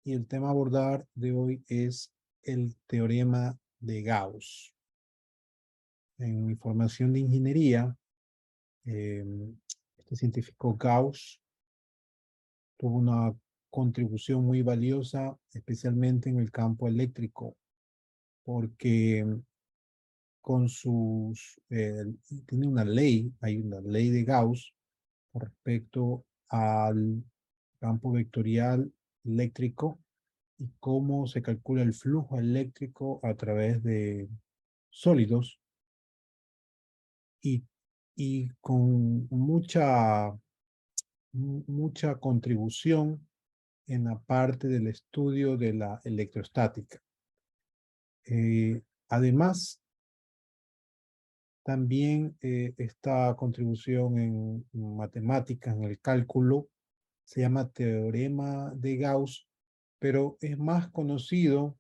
y el tema a abordar de hoy es el teorema de Gauss. En mi formación de ingeniería, eh, este científico Gauss tuvo una contribución muy valiosa, especialmente en el campo eléctrico, porque con tiene una ley, hay una ley de Gauss con respecto al campo vectorial eléctrico y cómo se calcula el flujo eléctrico a través de sólidos y, y con mucha contribución en la parte del estudio de la electrostática. Además, también esta contribución en matemáticas, en el cálculo, se llama teorema de Gauss, pero es más conocido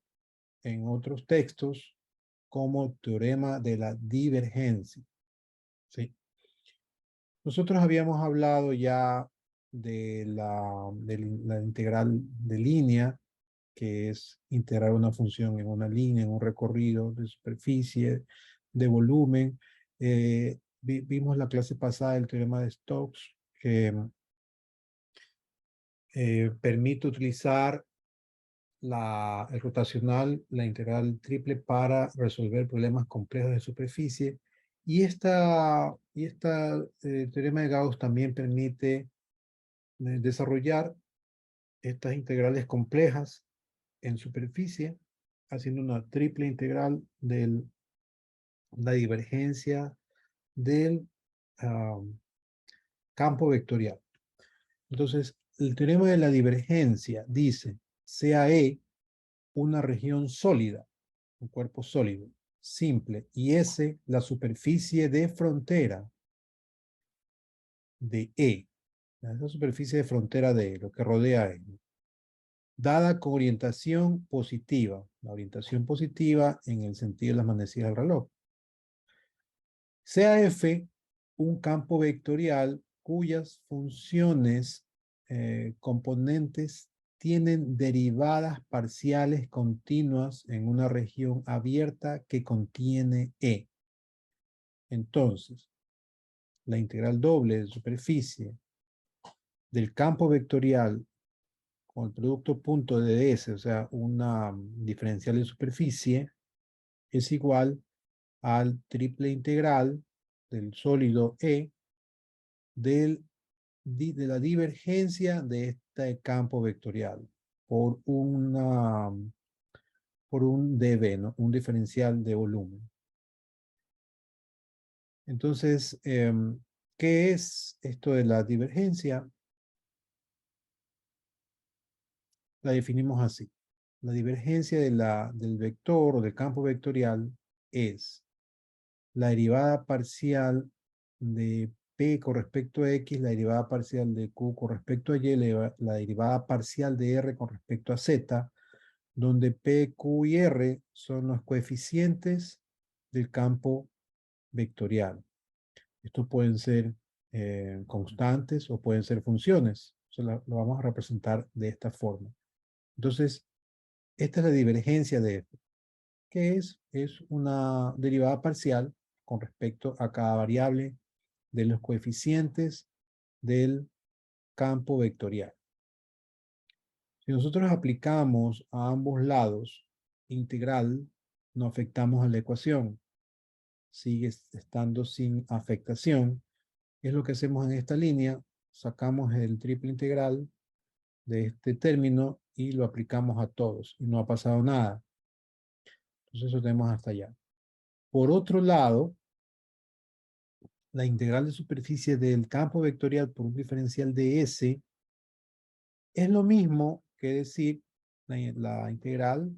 en otros textos como teorema de la divergencia. ¿Sí? Nosotros habíamos hablado ya de la integral de línea, que es integrar una función en una línea, en un recorrido de superficie, de volumen. Vimos la clase pasada el teorema de Stokes, que permite utilizar el rotacional, la integral triple para resolver problemas complejos de superficie. Y esta teorema de Gauss también permite desarrollar estas integrales complejas en superficie, haciendo una triple integral de la divergencia del campo vectorial. Entonces, el teorema de la divergencia dice, sea E una región sólida, un cuerpo sólido, simple, y S la superficie de frontera de E, la superficie de frontera de E, lo que rodea a E, dada con orientación positiva, la orientación positiva en el sentido de las manecillas del reloj. Sea F un campo vectorial cuyas funciones componentes tienen derivadas parciales continuas en una región abierta que contiene E. Entonces, la integral doble de superficie del campo vectorial con el producto punto de ds, o sea, una diferencial de superficie, es igual al triple integral del sólido E de la divergencia de este campo vectorial por un dB, ¿no? Un diferencial de volumen. Entonces, ¿qué es esto de la divergencia? La definimos así. La divergencia del vector o del campo vectorial es la derivada parcial de P con respecto a X, la derivada parcial de Q con respecto a Y, la derivada parcial de R con respecto a Z, donde P, Q y R son los coeficientes del campo vectorial. Estos pueden ser constantes o pueden ser funciones. Lo vamos a representar de esta forma. Entonces, esta es la divergencia de F. ¿Qué es? Es una derivada parcial con respecto a cada variable de los coeficientes del campo vectorial. Si nosotros aplicamos a ambos lados integral, no afectamos a la ecuación. Sigue estando sin afectación. Es lo que hacemos en esta línea. Sacamos el triple integral de este término y lo aplicamos a todos. Y no ha pasado nada. Entonces eso tenemos hasta allá. Por otro lado, la integral de superficie del campo vectorial por un diferencial de S es lo mismo que decir la integral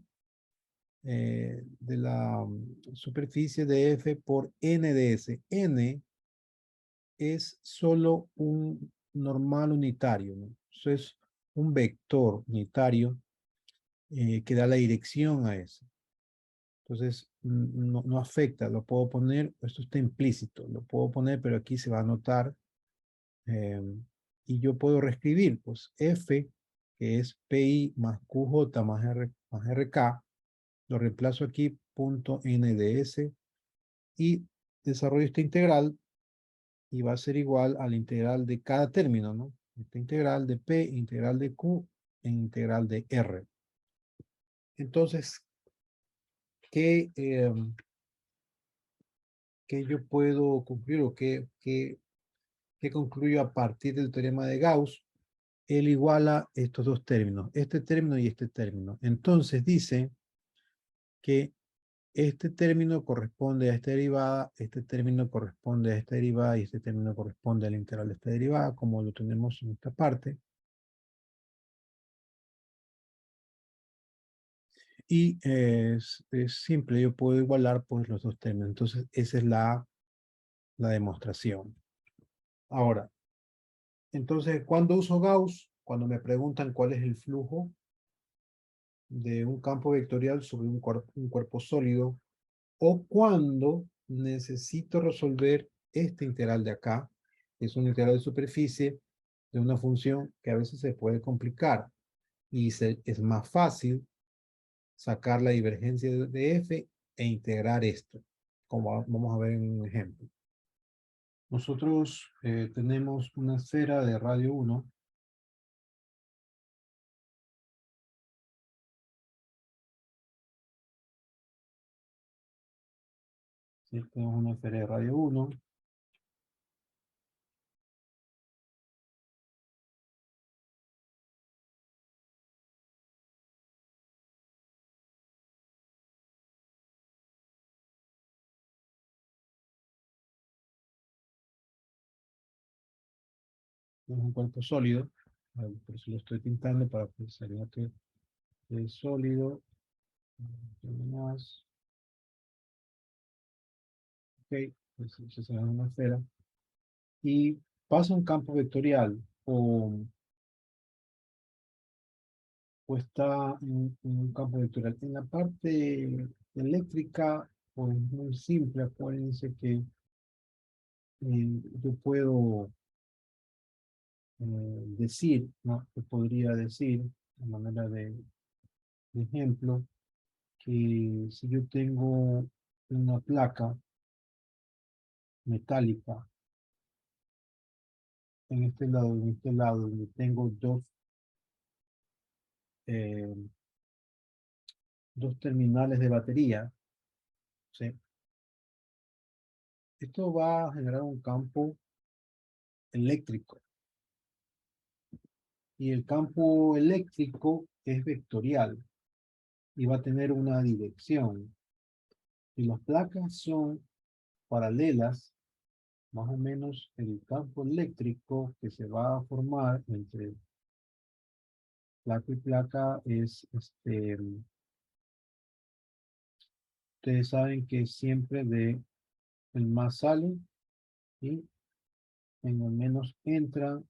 de la superficie de F por N de S. N es solo un normal unitario, ¿no? Eso es un vector unitario que da la dirección a S. Entonces, no afecta, lo puedo poner, esto está implícito, lo puedo poner, pero aquí se va a anotar y yo puedo reescribir, pues F, que es PI más QJ más RK, lo reemplazo aquí, punto NDS, y desarrollo esta integral, y va a ser igual a la integral de cada término, ¿no? Esta integral de P, integral de Q, e integral de R. Entonces, ¿qué, qué yo puedo concluir o qué concluyo a partir del teorema de Gauss? Él iguala estos dos términos, este término y este término. Entonces dice que este término corresponde a esta derivada, este término corresponde a esta derivada y este término corresponde a la integral de esta derivada, como lo tenemos en esta parte. Y es simple, yo puedo igualar pues los dos términos. Entonces esa es la demostración. Ahora, entonces, ¿cuándo uso Gauss? Cuando me preguntan cuál es el flujo de un campo vectorial sobre un cuerpo sólido, o cuando necesito resolver esta integral de acá, que es una integral de superficie de una función que a veces se puede complicar y es más fácil sacar la divergencia de f e integrar esto, como vamos a ver en un ejemplo. Nosotros tenemos una esfera de radio 1. ¿Sí? Tenemos una esfera de radio 1. Tenemos un cuerpo sólido. Por eso lo estoy pintando para que salga que es sólido. Más. Ok, pues se será una esfera. Y pasa un campo vectorial o está en un campo vectorial. En la parte eléctrica, pues muy simple, acuérdense que yo puedo decir, ¿no? Yo podría decir, de manera de ejemplo, que si yo tengo una placa metálica en este lado, donde tengo eh, dos terminales de batería, ¿sí? Esto va a generar un campo eléctrico. Y el campo eléctrico es vectorial y va a tener una dirección. Si las placas son paralelas, más o menos el campo eléctrico que se va a formar entre placa y placa es, ustedes saben que siempre de el más sale y en el menos entran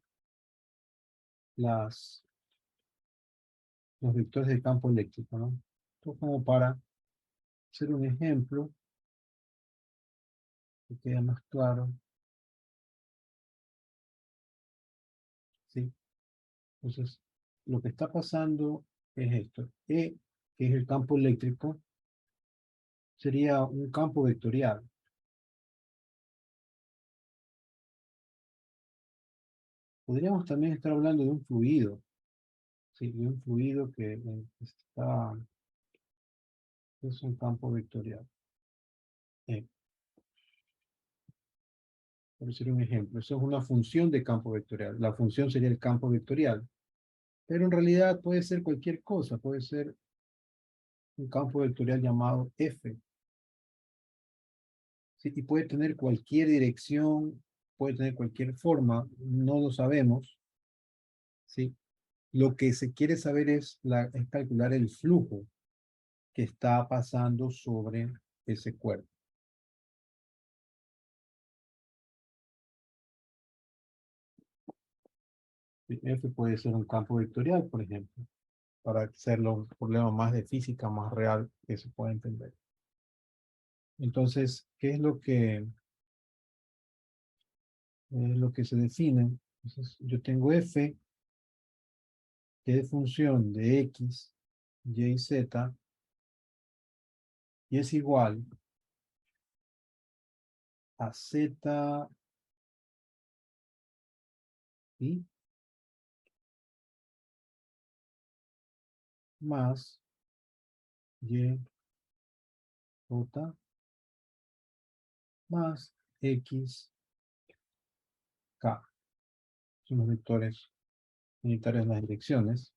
los vectores del campo eléctrico, ¿no? Esto como para hacer un ejemplo que quede más claro, ¿sí? Entonces, lo que está pasando es esto. E, que es el campo eléctrico, sería un campo vectorial. Podríamos también estar hablando de un fluido, ¿sí? De un fluido que es un campo vectorial. E, por decir un ejemplo, eso es una función de campo vectorial. La función sería el campo vectorial. Pero en realidad puede ser cualquier cosa, puede ser un campo vectorial llamado F, ¿sí? Y puede tener cualquier dirección, puede tener cualquier forma, no lo sabemos, ¿sí? Lo que se quiere saber es calcular el flujo que está pasando sobre ese cuerpo. ¿Sí? F puede ser un campo vectorial, por ejemplo, para hacerlo un problema más de física, más real que se pueda entender. Entonces, ¿qué es lo que se define? Entonces, yo tengo F que es función de x, y y z, y es igual a z y más y, j más x, k. Son los vectores unitarios en las direcciones.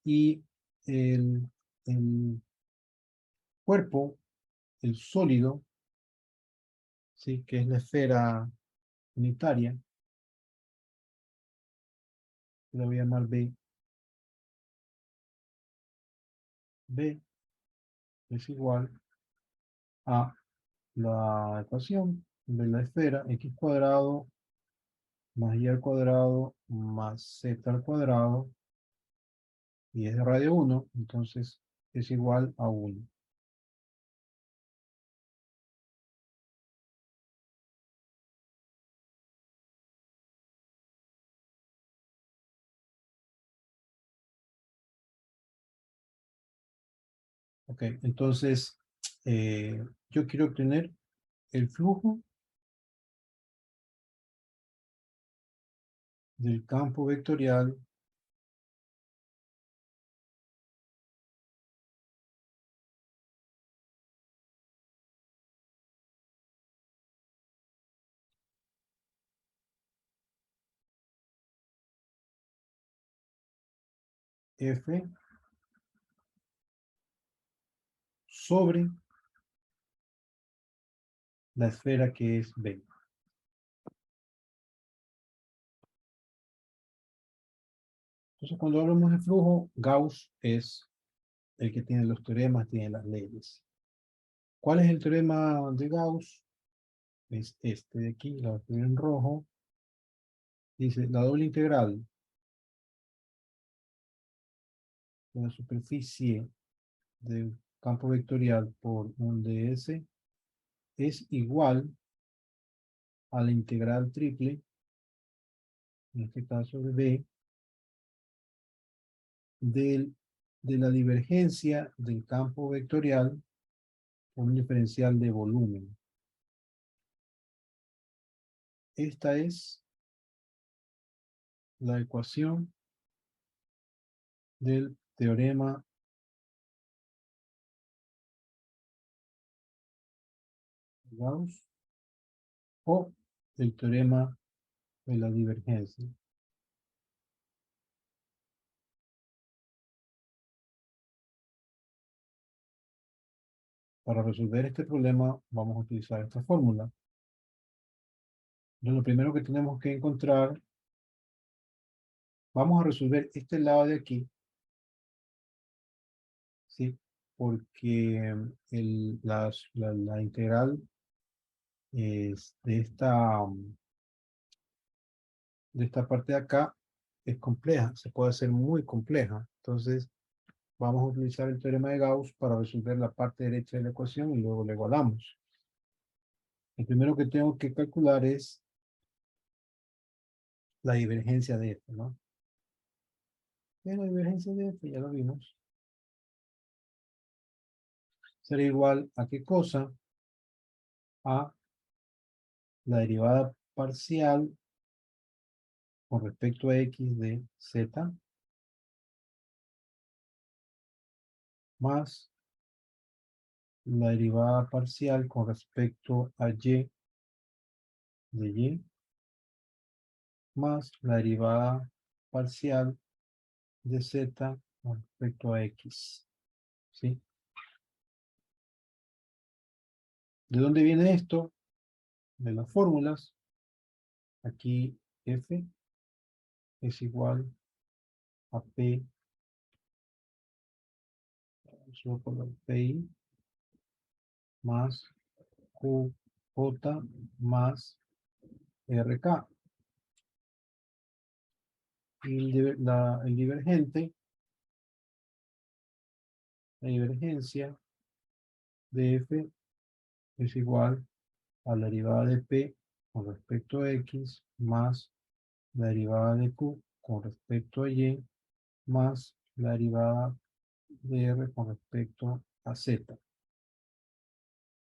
Y el, el cuerpo, el sólido, ¿sí? Que es la esfera unitaria, la voy a llamar B. B es igual a la ecuación de la esfera x cuadrado más y al cuadrado más z al cuadrado, y es de radio 1, entonces es igual a 1. Ok, entonces yo quiero obtener el flujo del campo vectorial F sobre la esfera que es B. Entonces, cuando hablamos de flujo, Gauss es el que tiene los teoremas, tiene las leyes. ¿Cuál es el teorema de Gauss? Es este de aquí, lo escribí en rojo. Dice, la doble integral de la superficie del campo vectorial por un ds es igual a la integral triple, en este caso de B, de la divergencia del campo vectorial por un diferencial de volumen. Esta es la ecuación del teorema de Gauss o el teorema de la divergencia. Para resolver este problema vamos a utilizar esta fórmula. Entonces, lo primero que tenemos que encontrar, vamos a resolver este lado de aquí, ¿sí? Porque la integral es de esta parte de acá es compleja, se puede hacer muy compleja. Entonces, vamos a utilizar el teorema de Gauss para resolver la parte derecha de la ecuación y luego le igualamos. El primero que tengo que calcular es la divergencia de F, ¿no? Y la divergencia de F, ya lo vimos, será igual a qué cosa? A la derivada parcial con respecto a x de z más la derivada parcial con respecto a y de y más la derivada parcial de z con respecto a x. ¿Sí? ¿De dónde viene esto? De las fórmulas. Aquí f es igual a p, solo por la pi, más qj más rk. Y el divergente, la divergencia de f es igual a la derivada de p con respecto a x más la derivada de q con respecto a y más la derivada de R con respecto a Z.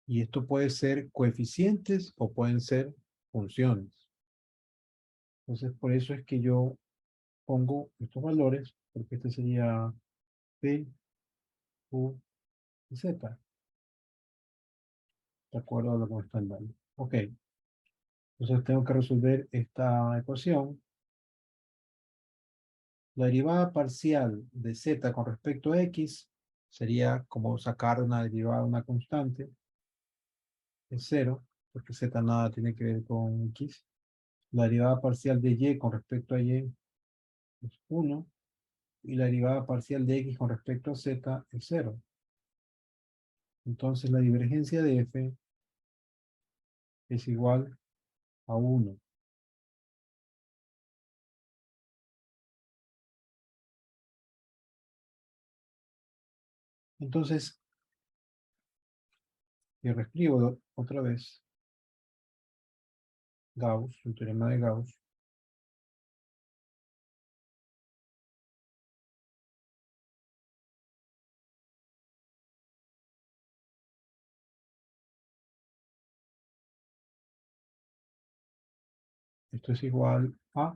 Y esto puede ser coeficientes o pueden ser funciones. Entonces, por eso es que yo pongo estos valores, porque este sería P, U y Z, de acuerdo a lo que me están dando. Ok, entonces tengo que resolver esta ecuación. La derivada parcial de Z con respecto a X sería como sacar una derivada de una constante, es cero, porque Z nada tiene que ver con X. La derivada parcial de Y con respecto a Y es uno, y la derivada parcial de X con respecto a Z es cero. Entonces la divergencia de F es igual a uno. Entonces, yo reescribo otra vez Gauss, el teorema de Gauss. Esto es igual a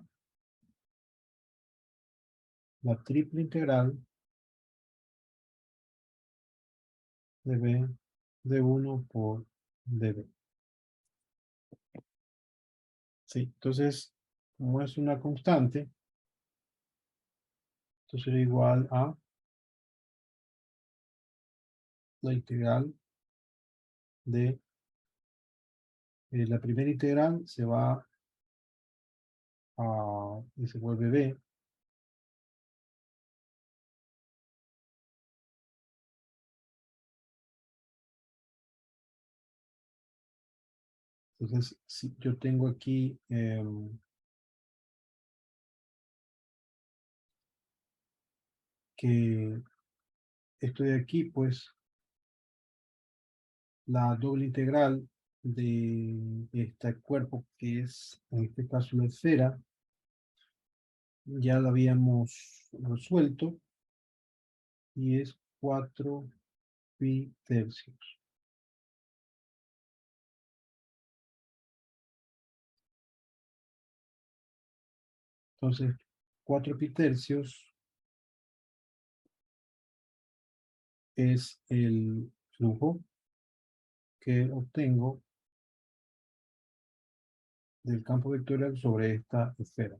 la triple integral de B de 1 por dB. Sí, entonces, como es una constante, esto será igual a la integral de la primera integral se va a, y se vuelve B. Entonces, si yo tengo aquí que esto de aquí, pues, la doble integral de este cuerpo, que es en este caso la esfera, ya la habíamos resuelto y es 4 pi tercios. Entonces, 4 pi tercios es el flujo que obtengo del campo vectorial sobre esta esfera.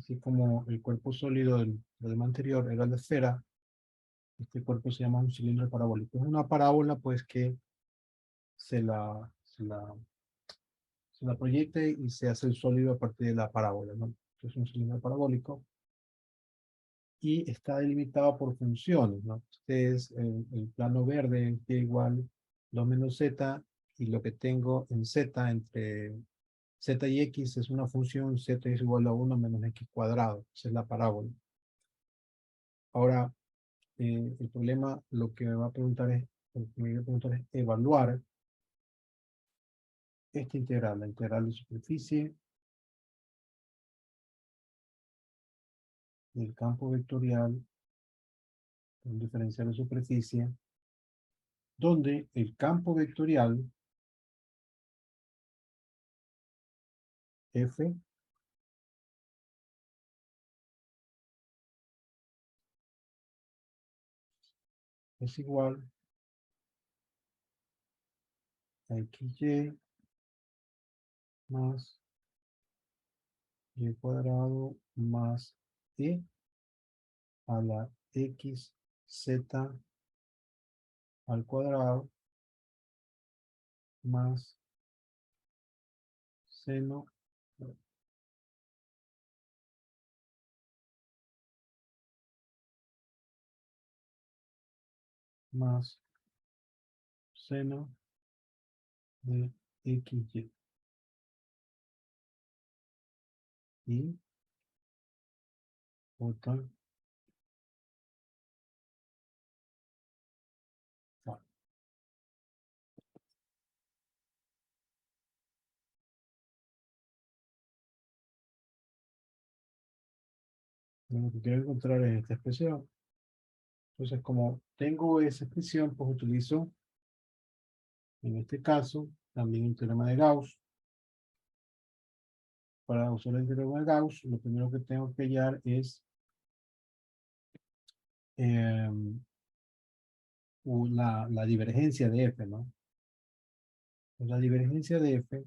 Así como el cuerpo sólido del problema anterior era la esfera, este cuerpo se llama un cilindro parabólico. Es una parábola, pues, que se la, se la, se la proyecte y se hace el sólido a partir de la parábola, ¿no? Entonces es un cilindro parabólico y está delimitado por funciones, ¿no? Este es el plano verde, que igual 2 menos z, y lo que tengo en z entre z y x es una función, z es igual a 1 menos x cuadrado. Esa es la parábola. Ahora, el problema, lo que me va a preguntar es, lo que me va a preguntar es evaluar esta integral, la integral de superficie del campo vectorial con diferencial de superficie, donde el campo vectorial f es igual a xy más y cuadrado más e a la x z al cuadrado más seno más seno de xy y otra. Lo que quiero encontrar es esta expresión. Entonces, como tengo esa expresión, pues utilizo, en este caso, también el teorema de Gauss. Para usar el teorema de Gauss, lo primero que tengo que hallar es la divergencia de F, ¿no? Pues la divergencia de F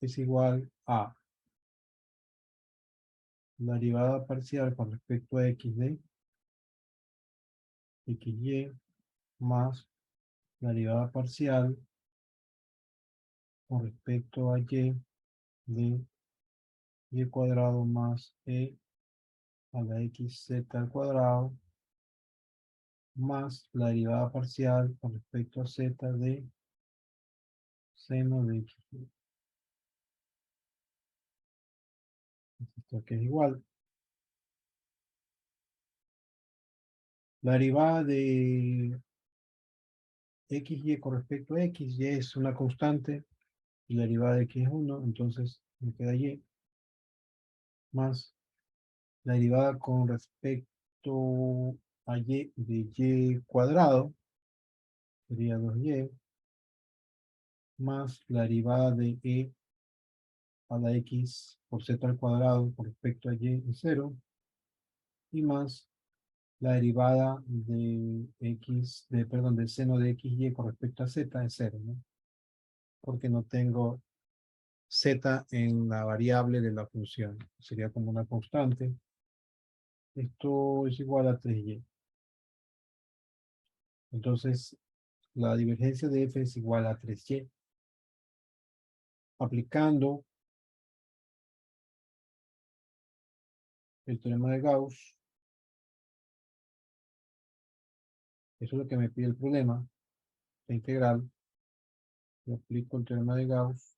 es igual a la derivada parcial con respecto a xd, xy, más la derivada parcial con respecto a y de y cuadrado más e a la xz al cuadrado, más la derivada parcial con respecto a z de seno de x. Esto que es igual. La derivada de xy con respecto a x, y es una constante, y la derivada de x es 1, entonces me queda y, más la derivada con respecto a y de y cuadrado, sería 2y, más la derivada de e a la x por z al cuadrado con respecto a y es 0, y más la derivada de x, perdón, del seno de xy con respecto a z es 0, ¿no? Porque no tengo z en la variable de la función. Sería como una constante. Esto es igual a 3y. Entonces, la divergencia de f es igual a 3y. Aplicando el teorema de Gauss, eso es lo que me pide el problema, la integral. Yo aplico el teorema de Gauss.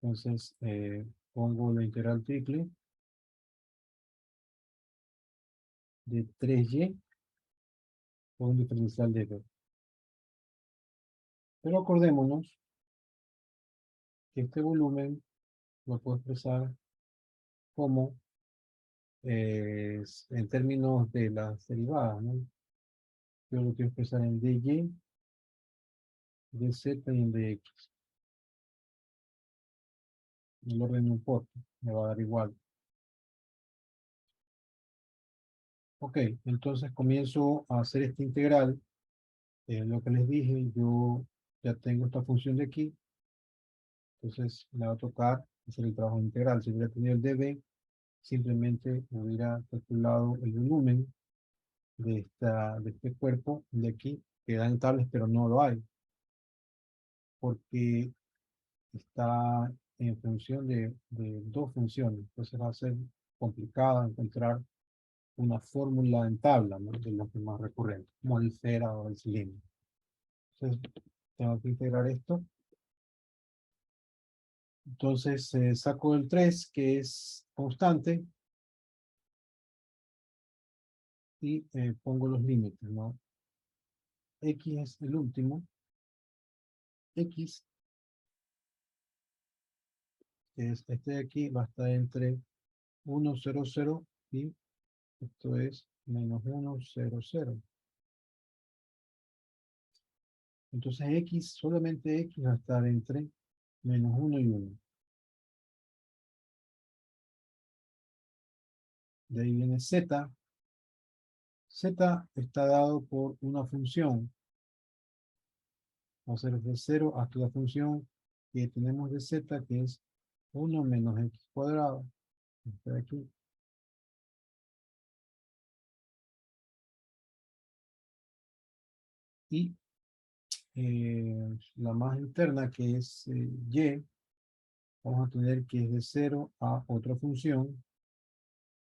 Entonces, pongo la integral triple de 3y por un diferencial de f. Pero acordémonos que este volumen lo puedo expresar como en términos de las derivadas, ¿no? Yo lo quiero expresar en dy, dz y en dx. El orden no importa, me va a dar igual. Ok, entonces comienzo a hacer esta integral. Lo que les dije, yo ya tengo esta función de aquí. Entonces me va a tocar hacer el trabajo integral. Si hubiera tenido el db, simplemente hubiera calculado el volumen de este cuerpo de aquí, que dan tablas, pero no lo hay, porque está en función de dos funciones. Entonces va a ser complicado encontrar una fórmula en tabla, ¿no? De los más recurrentes, como el esfera o el cilindro. Entonces tengo que integrar esto. Entonces saco el 3 que es constante, y pongo los límites, ¿no? X es el último. X, que es este de aquí, va a estar entre 1, 0, 0 y esto es menos 1, 0, 0. Entonces X, solamente X va a estar entre menos 1 y 1. De ahí viene Z. Z está dado por una función. Va a ser de 0 hasta la función que tenemos de Z, que es 1 menos X cuadrado. Este de aquí. Y la más interna, que es Y, vamos a tener que es de 0 a otra función,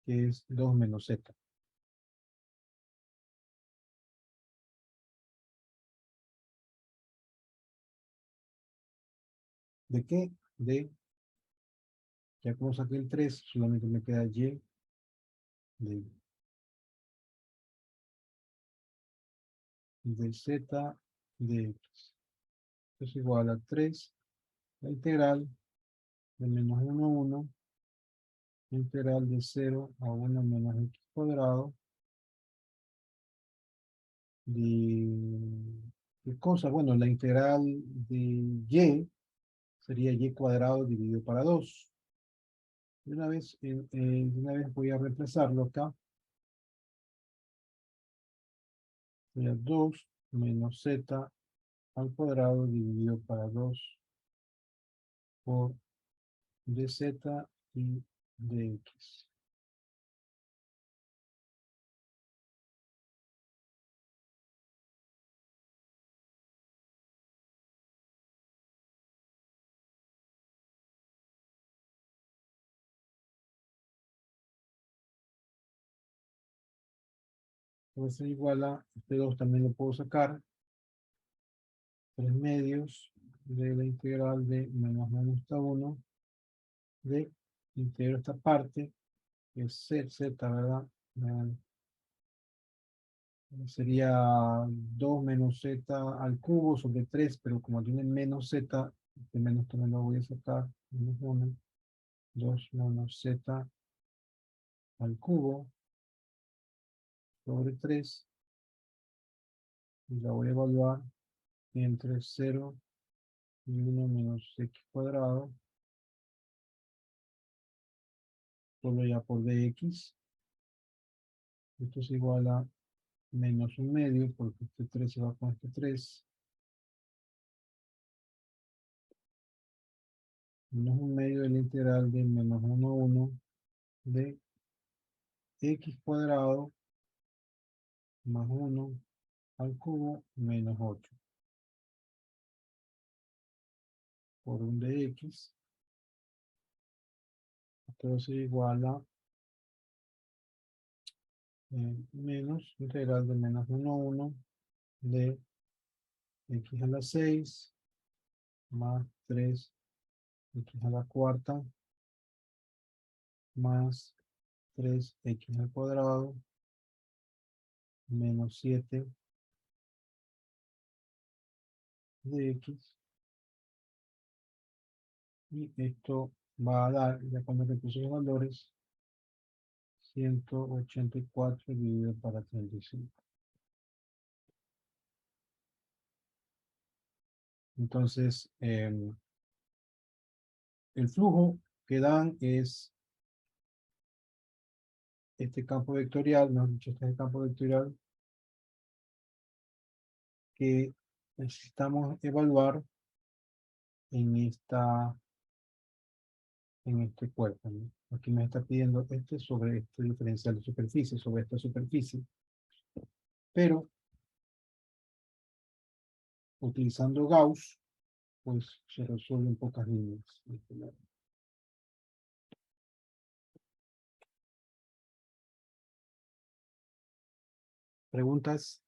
que es 2 menos Z. ¿De qué? Ya como saqué el 3, solamente me queda Y de Z de X. Es igual a 3, la integral de menos 1 a 1, integral de 0 a 1 menos X cuadrado, de... ¿Qué cosa? Bueno, la integral de Y sería Y cuadrado dividido para 2. De una vez voy a reemplazarlo acá. Sería 2 menos Z al cuadrado dividido para 2 por dz y dx. Entonces igual a, este 2 también lo puedo sacar, 3 medios de la integral de menos menos hasta 1 de integro esta parte, que es z, ¿verdad? Sería 2 menos z al cubo sobre 3, pero como tiene menos z, este menos también lo voy a sacar, menos 1, 2 menos z al cubo sobre 3, y la voy a evaluar entre 0 y 1 menos x cuadrado, solo ya por dx. Esto es igual a menos un medio, porque este 3 se va con este 3, menos un medio de la integral de menos 1 a 1 de x cuadrado más 1 al cubo menos 8 por un dx. Esto es igual a menos integral de menos 1 a 1 de x a la 6 más 3 x a la cuarta más 3x al cuadrado menos 7 de x. Y esto va a dar, ya cuando le puse los valores, 184 dividido para 35. Entonces, el flujo que dan es este campo vectorial, mejor dicho, este es el campo vectorial que necesitamos evaluar en este cuerpo, ¿no? Aquí me está pidiendo sobre este diferencial de superficie, sobre esta superficie. Pero utilizando Gauss, pues se resuelve en pocas líneas. ¿Preguntas?